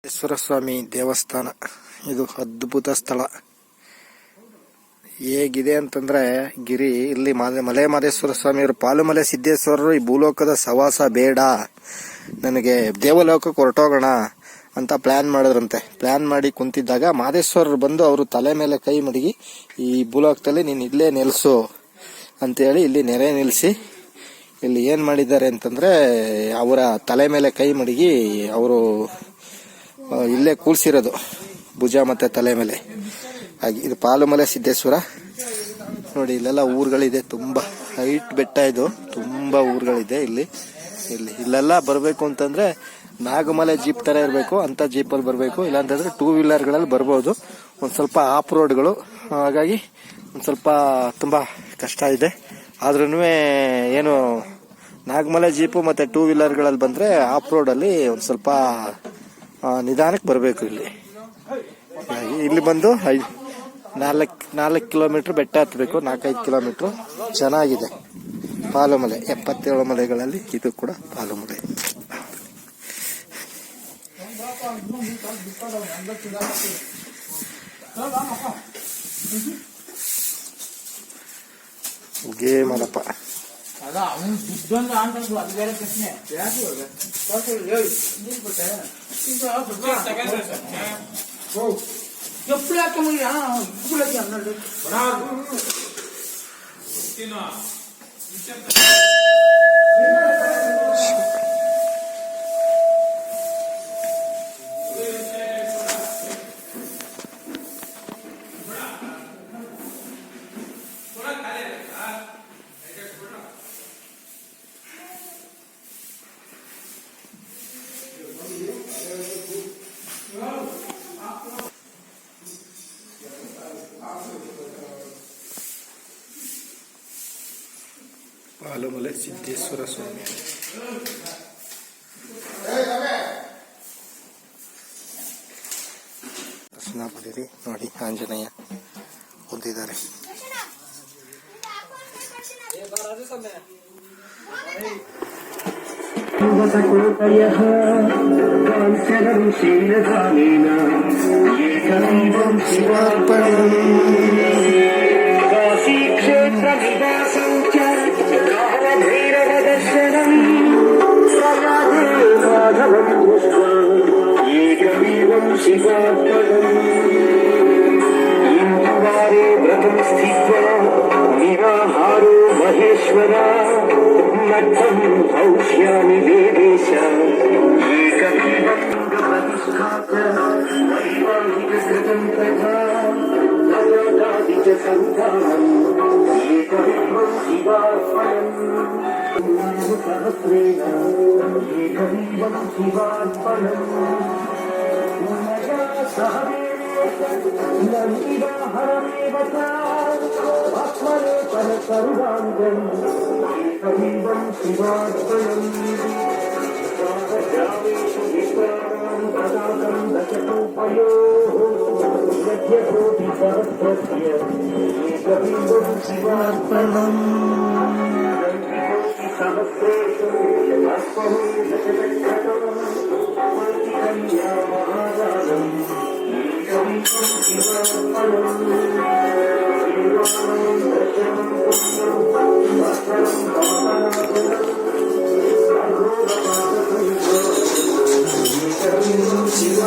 ಸಿದ್ದೇಶ್ವರ ಸ್ವಾಮಿ ದೇವಸ್ಥಾನ. ಇದು ಅದ್ಭುತ ಸ್ಥಳ. ಹೇಗಿದೆ ಅಂತಂದ್ರೆ ಗಿರಿ ಇಲ್ಲಿ ಮಲೆ ಮಹದೇಶ್ವರ ಸ್ವಾಮಿಯವರು ಪಾಲುಮಲೆ ಸಿದ್ದೇಶ್ವರರು ಈ ಭೂಲೋಕದ ಸವಾಸ ಬೇಡ, ನನಗೆ ದೇವಲೋಕಕ್ಕೆ ಹೊರಟೋಗೋಣ ಅಂತ ಪ್ಲಾನ್ ಮಾಡಿದ್ರಂತೆ. ಪ್ಲಾನ್ ಮಾಡಿ ಕುಂತಿದ್ದಾಗ ಮಹದೇಶ್ವರರು ಬಂದು ಅವರು ತಲೆ ಮೇಲೆ ಕೈ ಮಡಗಿ ಈ ಭೂಲೋಕದಲ್ಲಿ ನೀನು ಇಲ್ಲೇ ನಿಲ್ಸು ಅಂತೇಳಿ ಇಲ್ಲಿ ನೆರೆ ನಿಲ್ಲಿಸಿ ಇಲ್ಲಿ ಏನ್ ಮಾಡಿದ್ದಾರೆ ಅಂತಂದ್ರೆ ಅವರ ತಲೆ ಮೇಲೆ ಕೈ ಮಡಗಿ ಅವರು ಇಲ್ಲೇ ಕೂರ್ಸಿರೋದು ಭುಜ ಮತ್ತೆ ತಲೆ ಮೇಲೆ. ಹಾಗೆ ಇದು ಪಾಲುಮಲೆ ಸಿದ್ದೇಶ್ವರ ನೋಡಿ. ಇಲ್ಲೆಲ್ಲ ಊರುಗಳಿದೆ, ತುಂಬಾ ಹೈಟ್ ಬೆಟ್ಟ, ಇದು ತುಂಬಾ ಊರುಗಳಿದೆ ಇಲ್ಲಿ. ಇಲ್ಲೆಲ್ಲ ಬರಬೇಕು ಅಂತಂದ್ರೆ ನಾಗಮಲೆ ಜೀಪ್ ತರ ಇರಬೇಕು, ಅಂತ ಜೀಪಲ್ಲಿ ಬರಬೇಕು. ಇಲ್ಲಾಂತಂದ್ರೆ 2 ವೀಲರ್ಗಳಲ್ಲಿ ಬರ್ಬೋದು. ಒಂದ್ ಸ್ವಲ್ಪ ಆಫ್ ರೋಡ್ಗಳು, ಹಾಗಾಗಿ ಒಂದ್ ಸ್ವಲ್ಪ ತುಂಬಾ ಕಷ್ಟ ಇದೆ. ಆದ್ರೂ ಏನು ನಾಗಮಲೆ ಜೀಪು ಮತ್ತೆ 2 ವೀಲರ್ಗಳಲ್ಲಿ ಬಂದ್ರೆ ಆಫ್ ರೋಡಲ್ಲಿ ಒಂದ್ ಸ್ವಲ್ಪ ನಿಧಾನಕ್ಕೆ ಬರಬೇಕು. ಇಲ್ಲಿ ಬಂದು 4 ಕಿಲೋಮೀಟರ್ ಬೆಟ್ಟ ಹತ್ತಬೇಕು, 4-5 ಕಿಲೋಮೀಟರ್. ಚೆನ್ನಾಗಿದೆ ಪಾಲುಮಲೆ. 77 ಮಲೆಗಳಲ್ಲಿ ಇದು ಕೂಡ ಪಾಲುಮಲೆ. ಉಗೇ ಮಲಪ್ಪ ಎప్పుడు అన్నాడు ಪಾಲುಮಲೆ ಸಿದ್ದೇಶ್ವರ ಸ್ವಾಮಿ. ದರ್ಶನ ಪಡೀರಿ ನೋಡಿ. ಆಂಜನೇಯ ಹೊಂದಿದ್ದಾರೆ. निराहारो महेश्वर नद्धं औष्यामि देवेश एकमेवंगप्रतिष्ठाप्य वैवाहिककृतं तथा तथोदादि च सन्तानम् एकमेवं शिवात्मनम् सहस्रेण एकमेवं शिवात्मनम् मया सह नन्दिवाहरमेव आत्मने परसर्वाङ्गम् एकमेवं शिवात्मनम् स्वागतावेषु विश्वानां प्रदातं दशकोपयोः यज्ञकोटि सहस्रस्य एकमेवं शिवात्मनम् सहस्रेषु अस्महो दशचक्रम् कन्या महाराजम् ಶಿವ